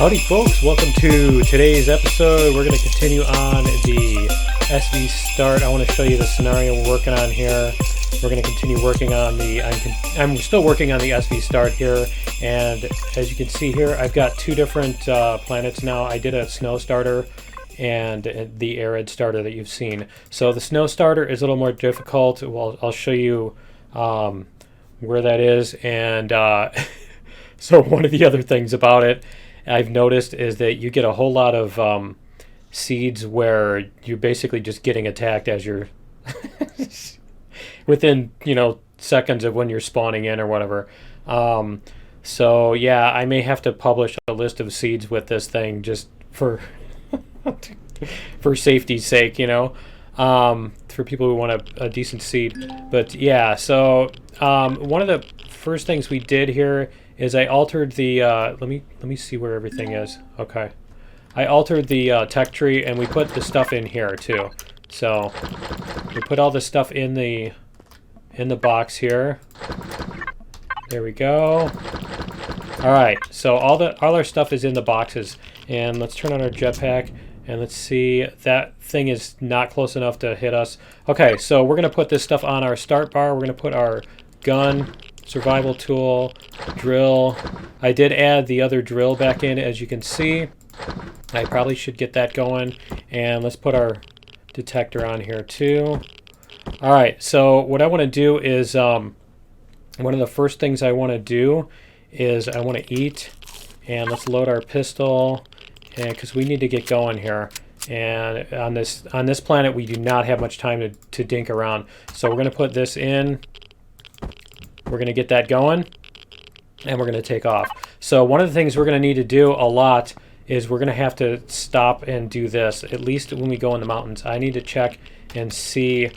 Howdy folks, welcome to today's episode. We're going to continue on the SV start. I want to show you the scenario we're working on here. We're going to continue working on the, I'm still working on the SV start here, and as you can see here, I've got two different planets now. I did a snow starter and the arid starter that you've seen. So the snow starter is a little more difficult. Well, I'll show you where that is, and so one of the other things about it I've noticed is that you get a whole lot of seeds where you're basically just getting attacked as you're within, seconds of when you're spawning in or whatever. So yeah, I may have to publish a list of seeds with this thing just for for safety's sake, for people who want a decent seed. But yeah, so one of the first things we did here is I altered the, let me see where everything is. Okay. I altered the tech tree, and we put the stuff in here too. So we put all the stuff in the box here. There we go. All right, so all our stuff is in the boxes, and let's turn on our jetpack, and let's see, that thing is not close enough to hit us. Okay, so we're gonna put this stuff on our start bar. We're gonna put our gun, survival tool, drill. I did add the other drill back in, as you can see. I probably should get that going. And let's put our detector on here too. All right, so what I want to do is, one of the first things I want to do is I want to eat. And let's load our pistol, and because we need to get going here. And on this planet, we do not have much time to dink around. So we're going to put this in. We're going to get that going, and we're going to take off. So one of the things we're going to need to do a lot is we're going to have to stop and do this, at least when we go in the mountains. I need to check and see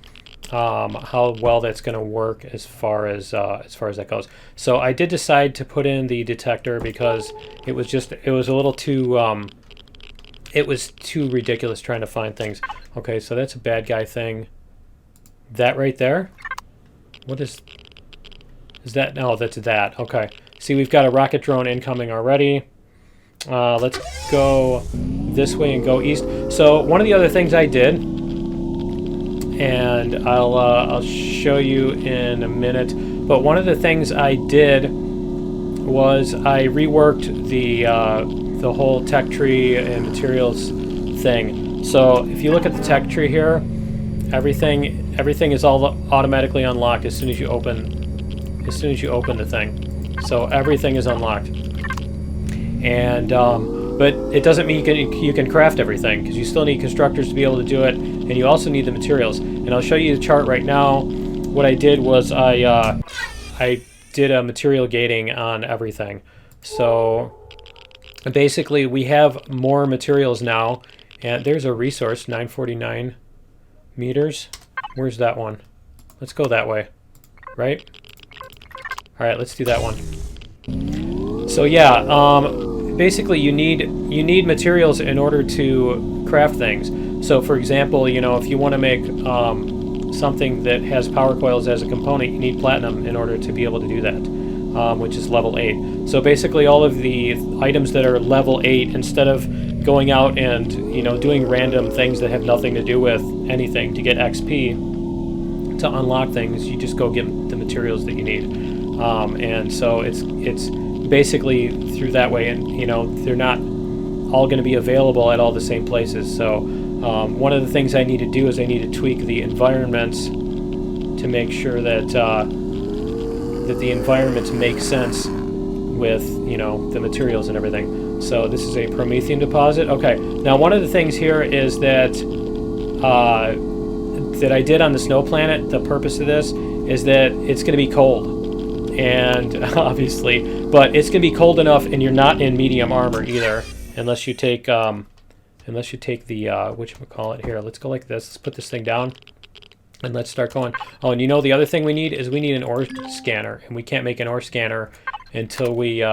how well that's going to work as far as that goes. So I did decide to put in the detector because it was a little too it was too ridiculous trying to find things. Okay, so that's a bad guy thing. That right there? What is that? No, that's that. Okay. See, we've got a rocket drone incoming already. Let's go this way and go east. So one of the other things I did, and I'll show you in a minute, but one of the things I did was I reworked the whole tech tree and materials thing. So if you look at the tech tree here, everything is all automatically unlocked as soon as you open the thing. So everything is unlocked. And but it doesn't mean you can craft everything, because you still need constructors to be able to do it, and you also need the materials. And I'll show you the chart right now. What I did was I did a material gating on everything. So basically we have more materials now, and there's a resource, 949 meters. Where's that one? Let's go that way, right? All right, let's do that one. So yeah, basically you need materials in order to craft things. So for example, if you want to make something that has power coils as a component, you need platinum in order to be able to do that, which is level 8. So basically all of the items that are level 8, instead of going out and doing random things that have nothing to do with anything to get XP to unlock things, you just go get the materials that you need. And so it's basically through that way, and they're not all going to be available at all the same places. So one of the things I need to do is I need to tweak the environments to make sure that that the environments make sense with the materials and everything. So this is a Promethean deposit. Okay, now one of the things here is that that I did on the snow planet. The purpose of this is that it's going to be cold. And obviously, but it's gonna be cold enough, and you're not in medium armor either, unless you take the whatchamacallit here. Let's go like this. Let's put this thing down, and let's start going. Oh, and the other thing we need is we need an ore scanner, and we can't make an ore scanner until we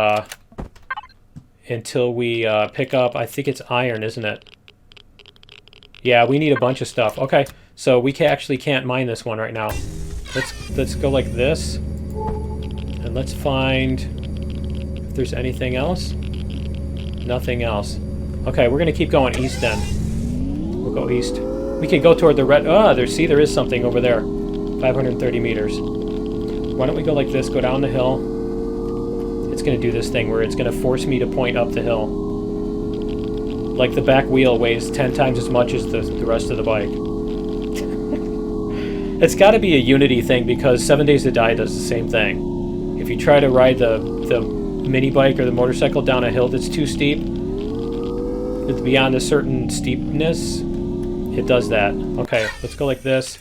pick up. I think it's iron, isn't it? Yeah, we need a bunch of stuff. Okay, so we actually can't mine this one right now. Let's go like this. And let's find if there's anything else. Nothing else. Okay, we're gonna keep going east then. We'll go east. We can go toward the red. Ah, there is something over there. 530 meters. Why don't we go like this? Go down the hill. It's gonna do this thing where it's gonna force me to point up the hill. Like the back wheel weighs 10 times as much as the rest of the bike. It's got to be a Unity thing because 7 Days to Die does the same thing. If you try to ride the mini bike or the motorcycle down a hill that's too steep, it's beyond a certain steepness, it does that. Okay, let's go like this.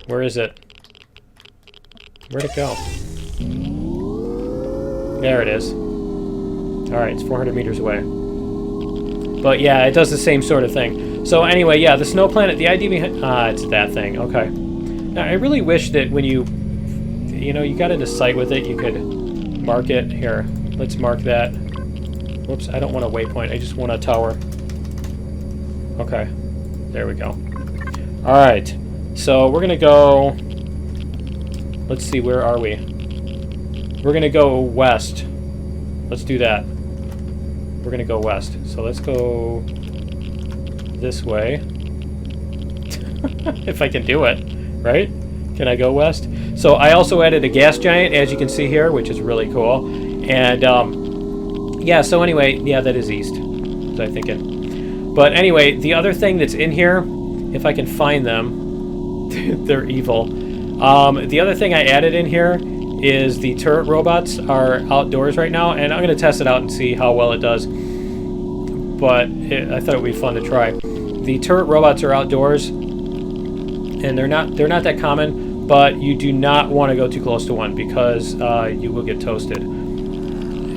Where is it? Where'd it go? There it is. Alright, it's 400 meters away. But yeah, it does the same sort of thing. So anyway, yeah, the snow planet, the idea behind... it's that thing. Okay. Now, I really wish that when you got into sight with it, you could mark it. Here, let's mark that. Whoops, I don't want a waypoint. I just want a tower. Okay. There we go. Alright. So we're going to go... Let's see, where are we? We're going to go west. Let's do that. We're going to go west. So let's go this way. If I can do it, right? Can I go west? So I also added a gas giant, as you can see here, which is really cool. And, yeah, so anyway, yeah, that is east, was I thinking. But anyway, the other thing that's in here, if I can find them, they're evil. The other thing I added in here is the turret robots are outdoors right now, and I'm going to test it out and see how well it does. But I thought it would be fun to try. The turret robots are outdoors, and they're not that common, but you do not want to go too close to one because you will get toasted.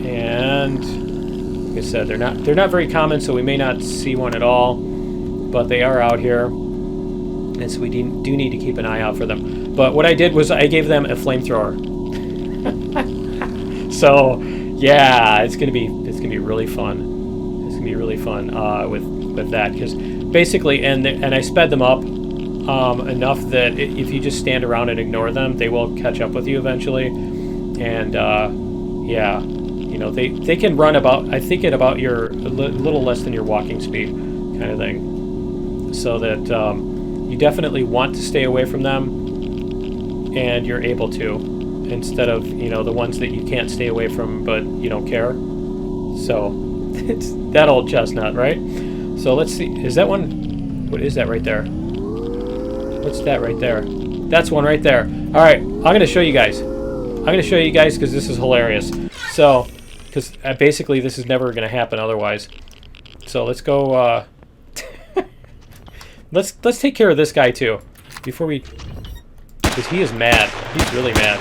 And like I said, they're not very common, so we may not see one at all, but they are out here, and so we do need to keep an eye out for them. But what I did was I gave them a flamethrower. So yeah, it's gonna be really fun. It's gonna be really fun with that, because basically, and I sped them up enough that if you just stand around and ignore them, they will catch up with you eventually. And yeah, you know, they can run about, I think, at about a little less than your walking speed, kind of thing. So that you definitely want to stay away from them, and you're able to. Instead of, you know, the ones that you can't stay away from but you don't care. So it's that old chestnut, right? So let's see, is that one? What is that right there? What's that right there? That's one right there. Alright, I'm going to show you guys. I'm going to show you guys because this is hilarious. So, because basically this is never going to happen otherwise. So let's go, let's take care of this guy too. Before we... Because he is mad. He's really mad.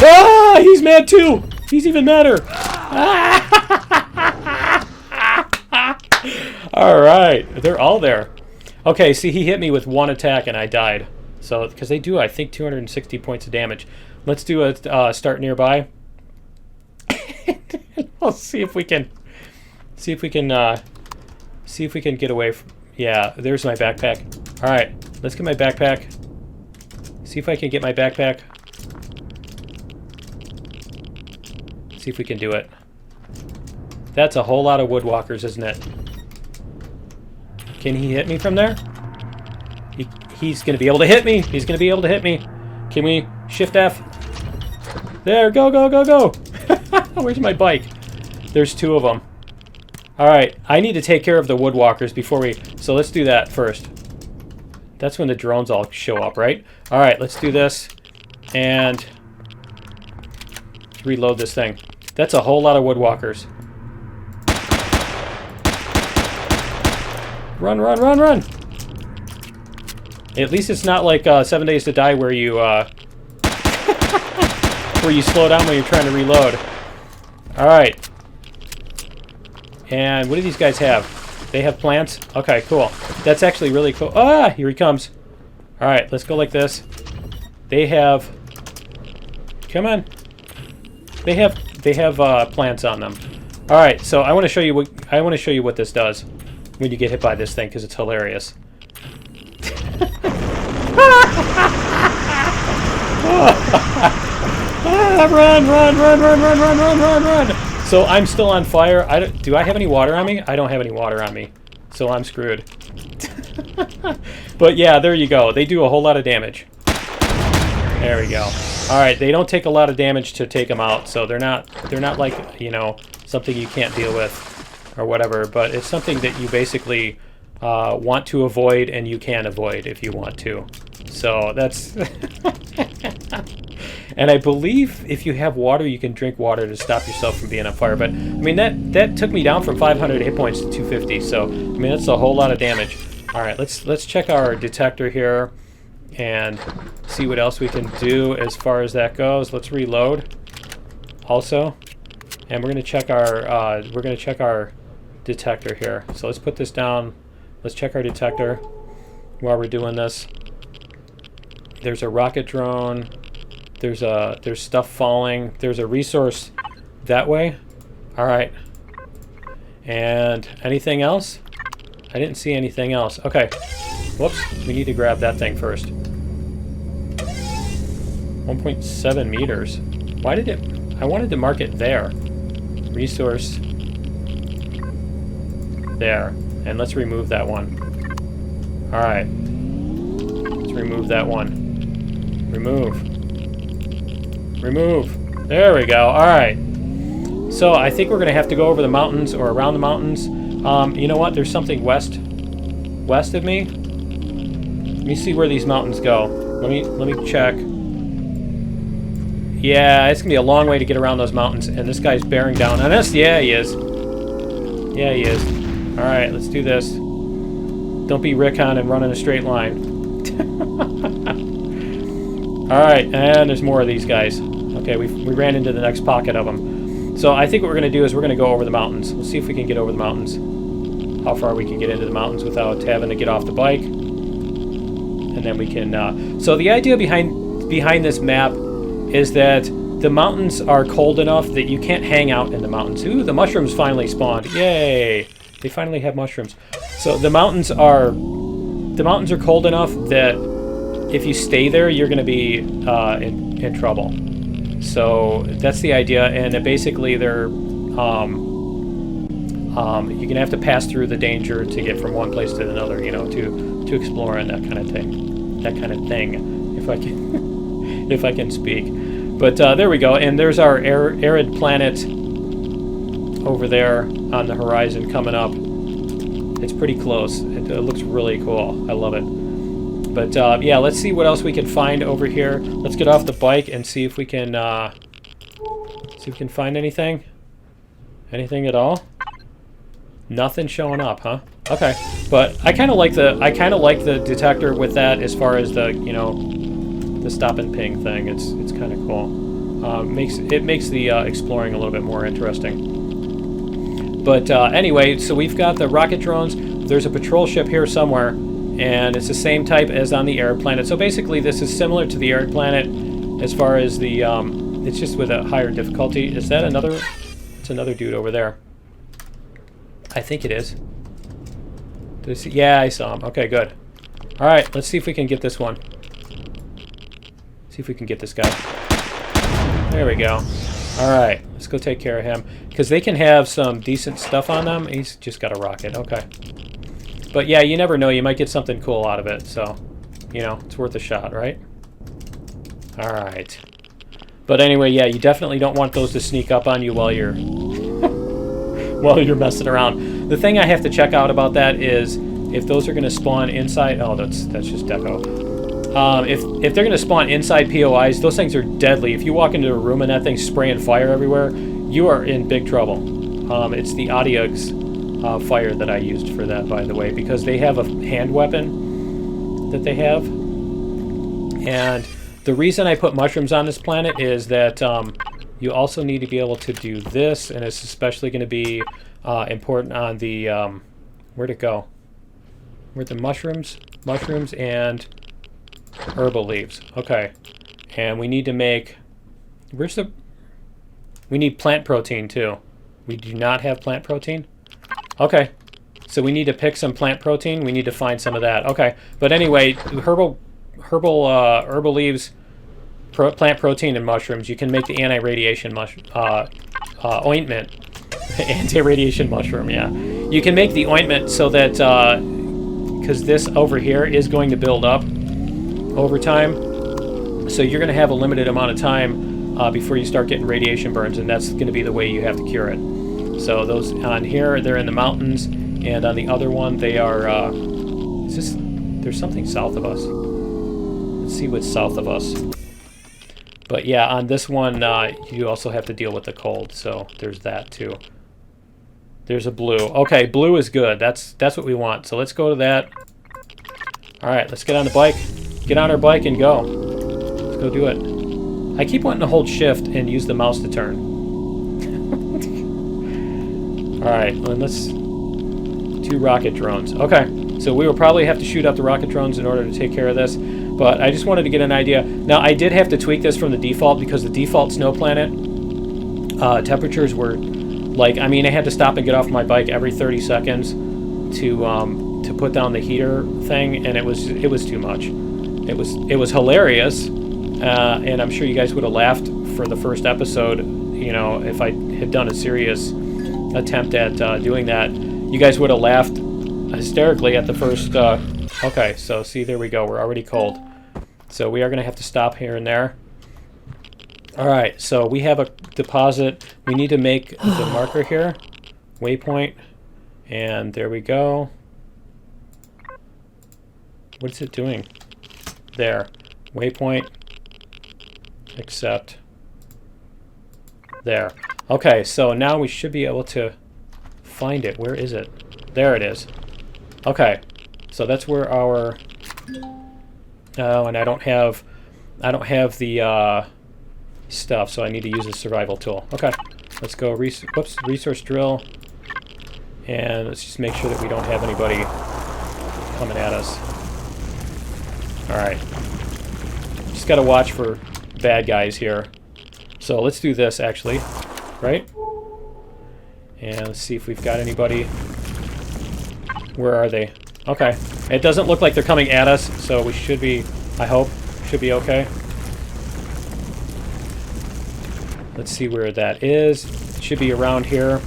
Ah! He's mad too! He's even madder! Alright, they're all there. Okay, see, he hit me with one attack and I died. So, because they do, I think, 260 points of damage. Let's do a start nearby. I'll see if we can... See if we can get away from... Yeah, there's my backpack. Alright, let's get my backpack. See if I can get my backpack. See if we can do it. That's a whole lot of woodwalkers, isn't it? Can he hit me from there? He's going to be able to hit me. He's going to be able to hit me. Can we shift F? There, go, go, go, go. Where's my bike? There's two of them. Alright, I need to take care of the woodwalkers before we... So let's do that first. That's when the drones all show up, right? Alright, let's do this. And... let's reload this thing. That's a whole lot of woodwalkers. Run, run, run, run! At least it's not like 7 Days to Die where you where you slow down when you're trying to reload. Alright. And what do these guys have? They have plants? Okay, cool. That's actually really cool. Ah! Here he comes. Alright, let's go like this. They have... Come on. They have plants on them. Alright, so I want to show you what this does when you get hit by this thing, because it's hilarious. Run, run, run, run, run, run, run, run, run, run! So I'm still on fire. Do I have any water on me? I don't have any water on me. So I'm screwed. But yeah, there you go. They do a whole lot of damage. There we go. All right, they don't take a lot of damage to take them out, so they're not like, you know, something you can't deal with or whatever, but it's something that you basically want to avoid, and you can avoid if you want to. So that's... And I believe if you have water, you can drink water to stop yourself from being on fire. But, I mean, that took me down from 500 hit points to 250, so, I mean, that's a whole lot of damage. All right, let's check our detector here and see what else we can do as far as that goes. Let's reload also. And we're going to check our detector here. So let's put this down. Let's check our detector while we're doing this. There's a rocket drone. There's stuff falling. There's a resource that way. All right. And anything else? I didn't see anything else. Okay. Whoops. We need to grab that thing first. 1.7 meters. Why did it... I wanted to mark it there. Resource. There. And let's remove that one. All right. Let's remove that one. Remove. Remove. There we go. All right. So I think we're going to have to go over the mountains or around the mountains. You know what? There's something west of me. Let me see where these mountains go. Let me check. Yeah, it's going to be a long way to get around those mountains, and this guy's bearing down on us. Yeah, he is. Yeah, he is. All right, let's do this. Don't be Rickon and run in a straight line. All right, and there's more of these guys. Okay, we ran into the next pocket of them. So I think what we're going to do is we're going to go over the mountains. We'll see if we can get over the mountains. How far we can get into the mountains without having to get off the bike. And then we can... So the idea behind this map is that the mountains are cold enough that you can't hang out in the mountains. Ooh, the mushrooms finally spawned. Yay! They finally have mushrooms. So the mountains are cold enough that if you stay there, you're going to be in trouble. So that's the idea, and basically they're you're going to have to pass through the danger to get from one place to another, you know, to explore and that kind of thing. That kind of thing, if I can if I can speak. But there we go, and there's our arid planet over there on the horizon coming up. It's pretty close. It looks really cool. I love it. But yeah, let's see what else we can find over here. Let's get off the bike and see if we can find anything. Anything at all? Nothing showing up, huh? Okay, but I kind of like the detector with that as far as the, you know, the stop and ping thing. It's kind of cool. It makes the exploring a little bit more interesting. But anyway, so we've got the rocket drones. There's a patrol ship here somewhere, and it's the same type as on the arid planet. So basically, this is similar to the arid planet as far as the it's just with a higher difficulty. Is that another? It's another dude over there. I think it is. Yeah, I saw him. Okay, good. All right, let's see if we can get this one. See if we can get this guy. There we go. All right, let's go take care of him. Because they can have some decent stuff on them. He's just got a rocket. Okay. But yeah, you never know. You might get something cool out of it. So, you know, it's worth a shot, right? All right. But anyway, yeah, you definitely don't want those to sneak up on you while you're while you're messing around. The thing I have to check out about that is if those are going to spawn inside. Oh, that's just deco. If they're going to spawn inside POIs, those things are deadly. If you walk into a room and that thing's spraying fire everywhere, you are in big trouble. It's the Adiug's fire that I used for that, by the way, because they have a hand weapon that they have. And the reason I put mushrooms on this planet is that you also need to be able to do this, and it's especially going to be important on the... where'd it go? Where'd the mushrooms? Mushrooms and... herbal leaves. Okay. And we need to make... Where's the... We need plant protein, too. We do not have plant protein? Okay. So we need to pick some plant protein. We need to find some of that. Okay. But anyway, herbal leaves, plant protein, and mushrooms. You can make the anti-radiation ointment. Anti-radiation mushroom, yeah. You can make the ointment so that, because this over here is going to build up over time. So you're going to have a limited amount of time before you start getting radiation burns, and that's going to be the way you have to cure it. So those on here, they're in the mountains, and on the other one, they are, there's something south of us. Let's see what's south of us. But yeah, on this one, you also have to deal with the cold, so there's that too. There's a blue. Okay, blue is good. That's what we want. So let's go to that. All right, let's get on the bike. Get on our bike and go. Let's go do it. I keep wanting to hold shift and use the mouse to turn. All right, and let's 2 rocket drones. Okay, so we will probably have to shoot up the rocket drones in order to take care of this. But I just wanted to get an idea. Now, I did have to tweak this from the default because the default snow planet temperatures were like, I mean, I had to stop and get off my bike every 30 seconds to put down the heater thing, and it was too much. It was hilarious, and I'm sure you guys would have laughed for the first episode. You know, if I had done a serious attempt at doing that, you guys would have laughed hysterically at the first. Okay, so see, there we go. We're already cold. So we are going to have to stop here and there. All right, so we have a deposit. We need to make the marker here, waypoint, and there we go. What is it doing? There, waypoint, accept. There. Okay, so now we should be able to find it. Where is it? There it is. Okay, so that's where our. Oh, and I don't have the stuff, so I need to use the survival tool. Okay, let's go. Resource drill, and let's just make sure that we don't have anybody coming at us. All right, just gotta watch for bad guys here. So let's do this actually, right? And let's see if we've got anybody. Where are they? Okay, it doesn't look like they're coming at us, so we should be, I hope, should be okay. Let's see where that is. It should be around here.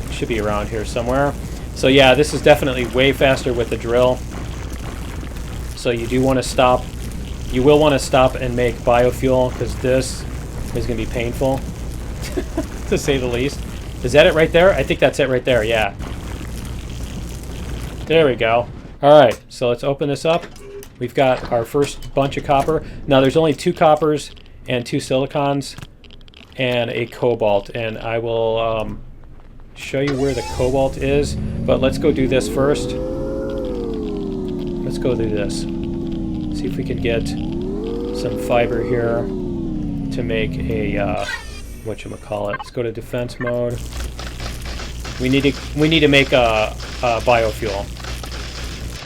It should be around here somewhere. So yeah, this is definitely way faster with the drill. So you do want to stop. You will want to stop and make biofuel, because this is going to be painful, to say the least. Is that it right there? I think that's it right there, yeah. There we go. All right, so let's open this up. We've got our first bunch of copper. Now there's only 2 coppers and 2 silicons and a cobalt, and I will show you where the cobalt is, but let's go do this first. Let's go do this. See if we can get some fiber here to make a whatchamacallit. Let's go to defense mode. We need to make a biofuel.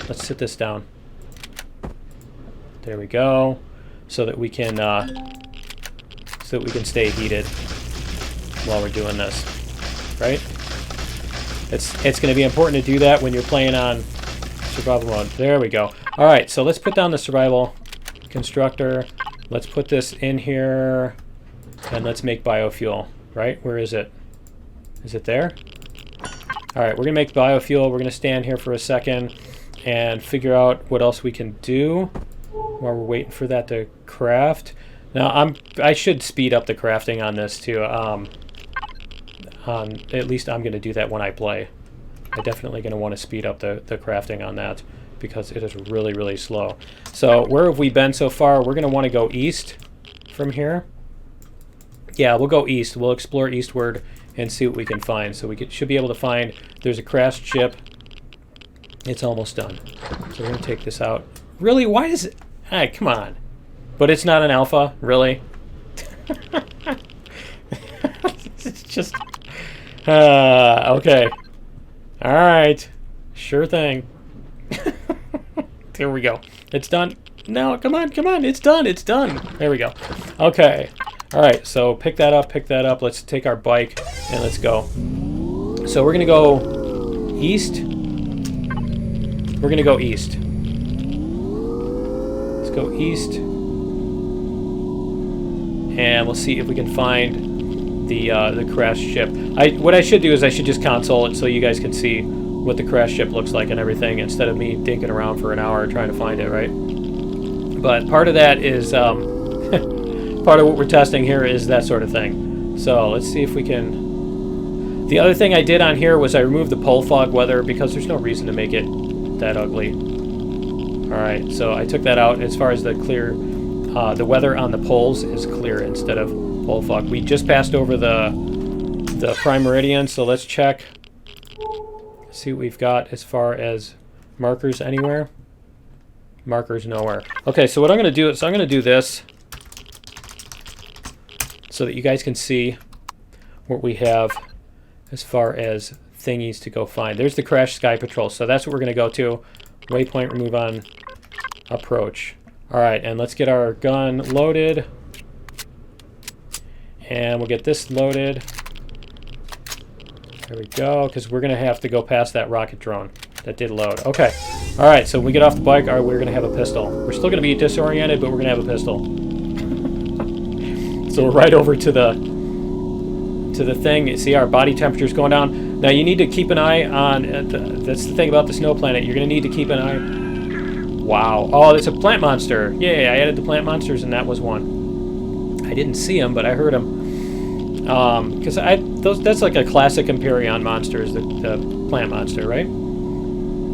Let's sit this down. There we go, so that we can stay heated while we're doing this, right? It's going to be important to do that when you're playing on survival mode. There we go. All right, so let's put down the survival constructor. Let's put this in here, and let's make biofuel. Right? Where is it? Is it there? All right, we're going to make biofuel. We're going to stand here for a second and figure out what else we can do while we're waiting for that to craft. Now, I should speed up the crafting on this too. At least I'm going to do that when I play. I'm definitely going to want to speed up the crafting on that, because it is really, really slow. So where have we been so far? We're going to want to go east from here. Yeah, we'll go east. We'll explore eastward and see what we can find. So we should be able to find, there's a crashed ship. It's almost done. So we're going to take this out. Really? Why is it? Hey, come on. But it's not an alpha? Really? It's just... okay. All right. Sure thing. There we go. It's done. No, come on, come on. It's done. It's done. There we go. Okay. All right. So pick that up. Pick that up. Let's take our bike and let's go. So we're going to go east. We're going to go east. Let's go east. and we'll see if we can find the crashed ship. What I should do is I should just console it so you guys can see what the crashed ship looks like and everything, instead of me dinking around for an hour trying to find it, right? But part of that is part of what we're testing here is that sort of thing. So let's see if we can. The other thing I did on here was I removed the pole fog weather because there's no reason to make it that ugly. Alright, so I took that out as far as the clear, the weather on the poles is clear instead of pole fog. We just passed over the prime meridian, so let's check. See what we've got as far as markers anywhere. Markers nowhere. Okay, so what I'm going to do is I'm going to do this so that you guys can see what we have as far as thingies to go find. There's the Crash Sky Patrol, so that's what we're going to go to. Waypoint, remove on, approach. Alright, and let's get our gun loaded. And we'll get this loaded. There we go, because we're going to have to go past that rocket drone that did load. Okay. Alright, so when we get off the bike, alright, we're going to have a pistol. We're still going to be disoriented, but we're going to have a pistol. So we're right over to the thing. You see our body temperature's going down. Now you need to keep an eye on, that's the thing about the snow planet, you're going to need to keep an eye. Wow. Oh, it's a plant monster. Yay, I added the plant monsters and that was one. I didn't see him, but I heard him. Because that's like a classic Empyrion monster, is the plant monster, right?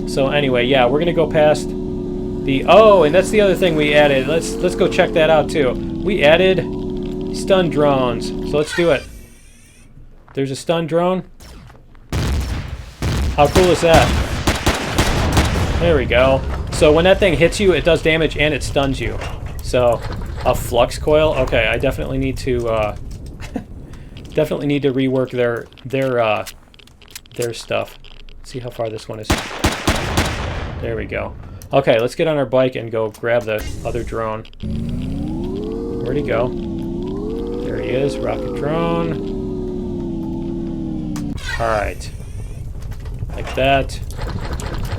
So anyway, yeah, we're gonna go past the. Oh, and that's the other thing we added. Let's go check that out too. We added stun drones, so let's do it. There's a stun drone. How cool is that? There we go. So when that thing hits you, it does damage and it stuns you. So a flux coil. Okay, I definitely need to. Definitely need to rework their stuff. Let's see how far this one is. There we go. Okay, let's get on our bike and go grab the other drone. Where'd he go? There he is, rocket drone. Alright. Like that.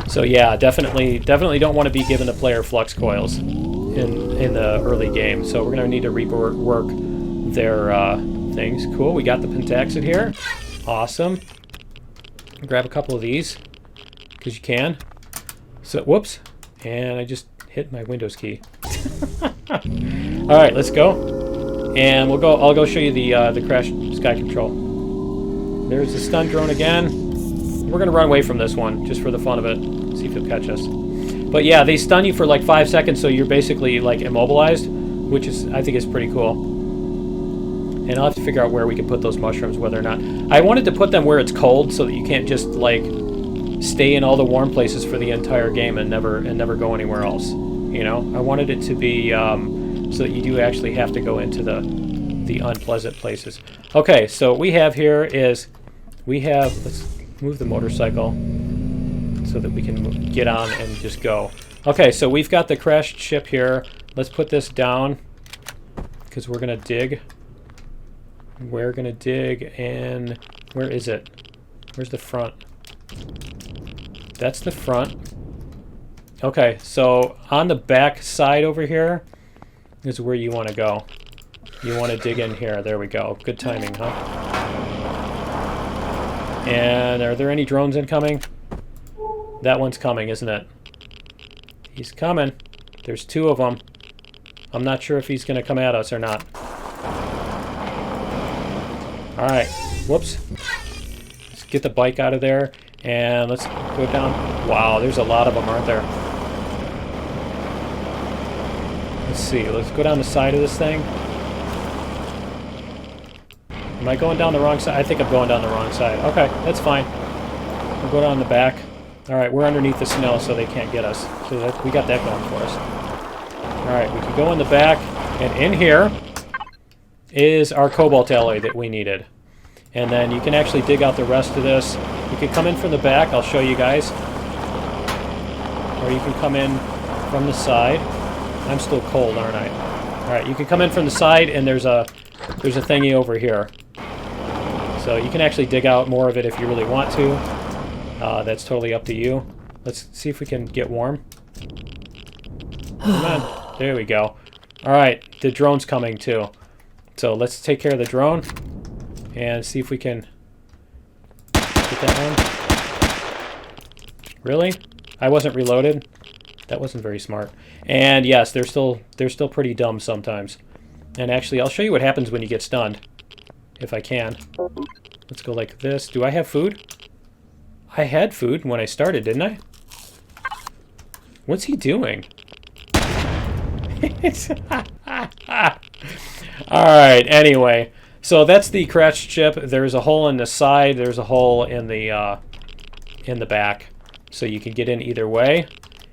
So yeah, definitely don't want to be giving the player flux coils in the early game. So we're going to need to rework their things. Cool, we got the Pentaxid here. Awesome. Grab a couple of these, because you can. So, whoops. And I just hit my Windows key. Alright, let's go. And I'll go show you the Crash Sky Control. There's the stun drone again. We're going to run away from this one, just for the fun of it. See if he'll catch us. But yeah, they stun you for like 5 seconds, so you're basically like immobilized, which is, I think, is pretty cool. And I'll have to figure out where we can put those mushrooms, whether or not. I wanted to put them where it's cold, so that you can't just like stay in all the warm places for the entire game and never go anywhere else. You know, I wanted it to be so that you do actually have to go into the unpleasant places. Okay, so what we have here is let's move the motorcycle so that we can get on and just go. Okay, so we've got the crashed ship here. Let's put this down because we're gonna dig. We're gonna dig, and where is it? Where's the front? That's the front. Okay, so on the back side over here is where you want to go. You want to dig in here. There we go. Good timing, huh? And are there any drones incoming? That one's coming, isn't it? He's coming. There's 2 of them. I'm not sure if he's going to come at us or not. Alright, whoops. Let's get the bike out of there, and let's go down. Wow, there's a lot of them, aren't there? Let's see, let's go down the side of this thing. Am I going down the wrong side? I think I'm going down the wrong side. Okay, that's fine. We'll go down the back. Alright, we're underneath the snow, so they can't get us. So we got that going for us. Alright, we can go in the back, and in here is our cobalt alloy that we needed. And then you can actually dig out the rest of this. You can come in from the back, I'll show you guys. Or you can come in from the side. I'm still cold, aren't I? Alright, you can come in from the side, and there's a thingy over here. So you can actually dig out more of it if you really want to. That's totally up to you. Let's see if we can get warm. Come on. There we go. Alright, the drone's coming too. So let's take care of the drone and see if we can get that one. Really? I wasn't reloaded. That wasn't very smart. And yes, they're still pretty dumb sometimes. And actually, I'll show you what happens when you get stunned, if I can. Let's go like this. Do I have food? I had food when I started, didn't I? What's he doing? Alright, anyway. So that's the crashed ship. There's a hole in the side. There's a hole in the back. So you can get in either way.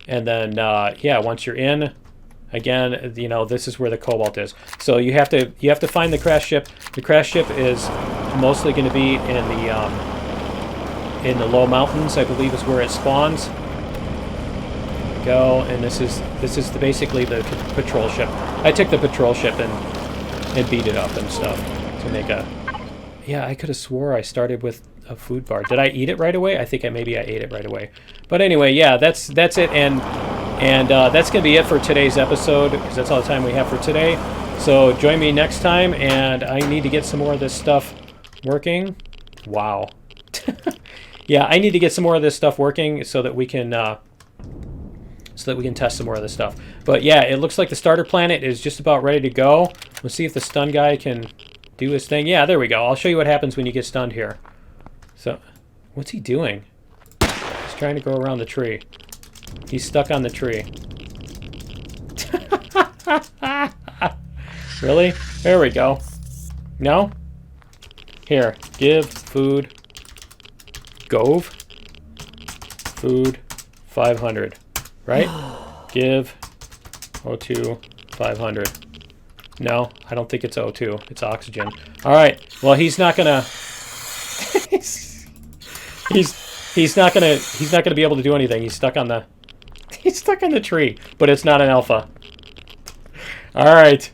And then, yeah, once you're in, again, you know, this is where the cobalt is. So you have to find the crashed ship. The crashed ship is mostly going to be in the low mountains, I believe, is where it spawns. Go, and this is basically the patrol ship. I took the patrol ship and beat it up and stuff to make a. Yeah, I could have swore I started with a food bar. Did I eat it right away? I think maybe I ate it right away. But anyway, yeah, that's it, and that's gonna be it for today's episode, because that's all the time we have for today. So join me next time, and I need to get some more of this stuff working. Wow. Yeah, I need to get some more of this stuff working so that we can test some more of this stuff. But yeah, it looks like the starter planet is just about ready to go. Let's see if the stun guy can do his thing. Yeah, there we go. I'll show you what happens when you get stunned here. So, what's he doing? He's trying to go around the tree. He's stuck on the tree. Really? There we go. No? Here, give food. Gove. Food 500. Right? Give O2 500. No, I don't think it's O2. It's oxygen. All right. Well, he's not gonna. he's not gonna be able to do anything. He's stuck on the tree. But it's not an alpha. All right.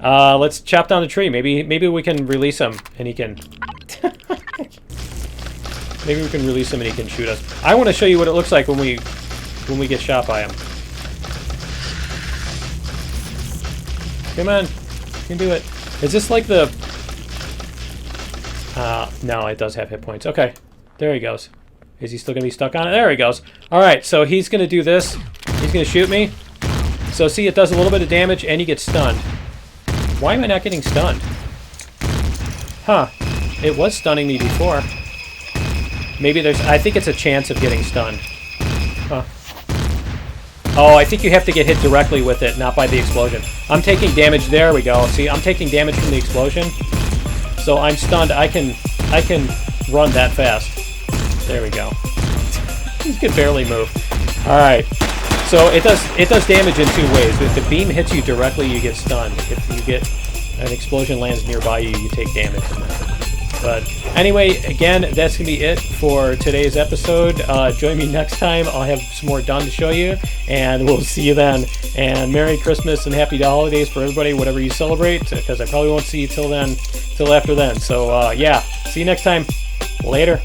Let's chop down the tree. Maybe we can release him and he can. Maybe we can release him and he can shoot us. I want to show you what it looks like when we get shot by him. Come on. You can do it. Is this like the... no, it does have hit points. Okay. There he goes. Is he still going to be stuck on it? There he goes. Alright, so he's going to do this. He's going to shoot me. So see, it does a little bit of damage and you get stunned. Why am I not getting stunned? Huh. It was stunning me before. Maybe there's... I think it's a chance of getting stunned. Huh. Oh, I think you have to get hit directly with it, not by the explosion. I'm taking damage. There we go. See, I'm taking damage from the explosion. So I'm stunned. I can run that fast. There we go. You can barely move. All right. So it does damage in two ways. If the beam hits you directly, you get stunned. If you get an explosion lands nearby you, you take damage from that. But anyway, again, that's going to be it for today's episode. Join me next time. I'll have some more done to show you, and we'll see you then. And Merry Christmas and Happy Holidays for everybody, whatever you celebrate, because I probably won't see you till after then. So, yeah, see you next time. Later.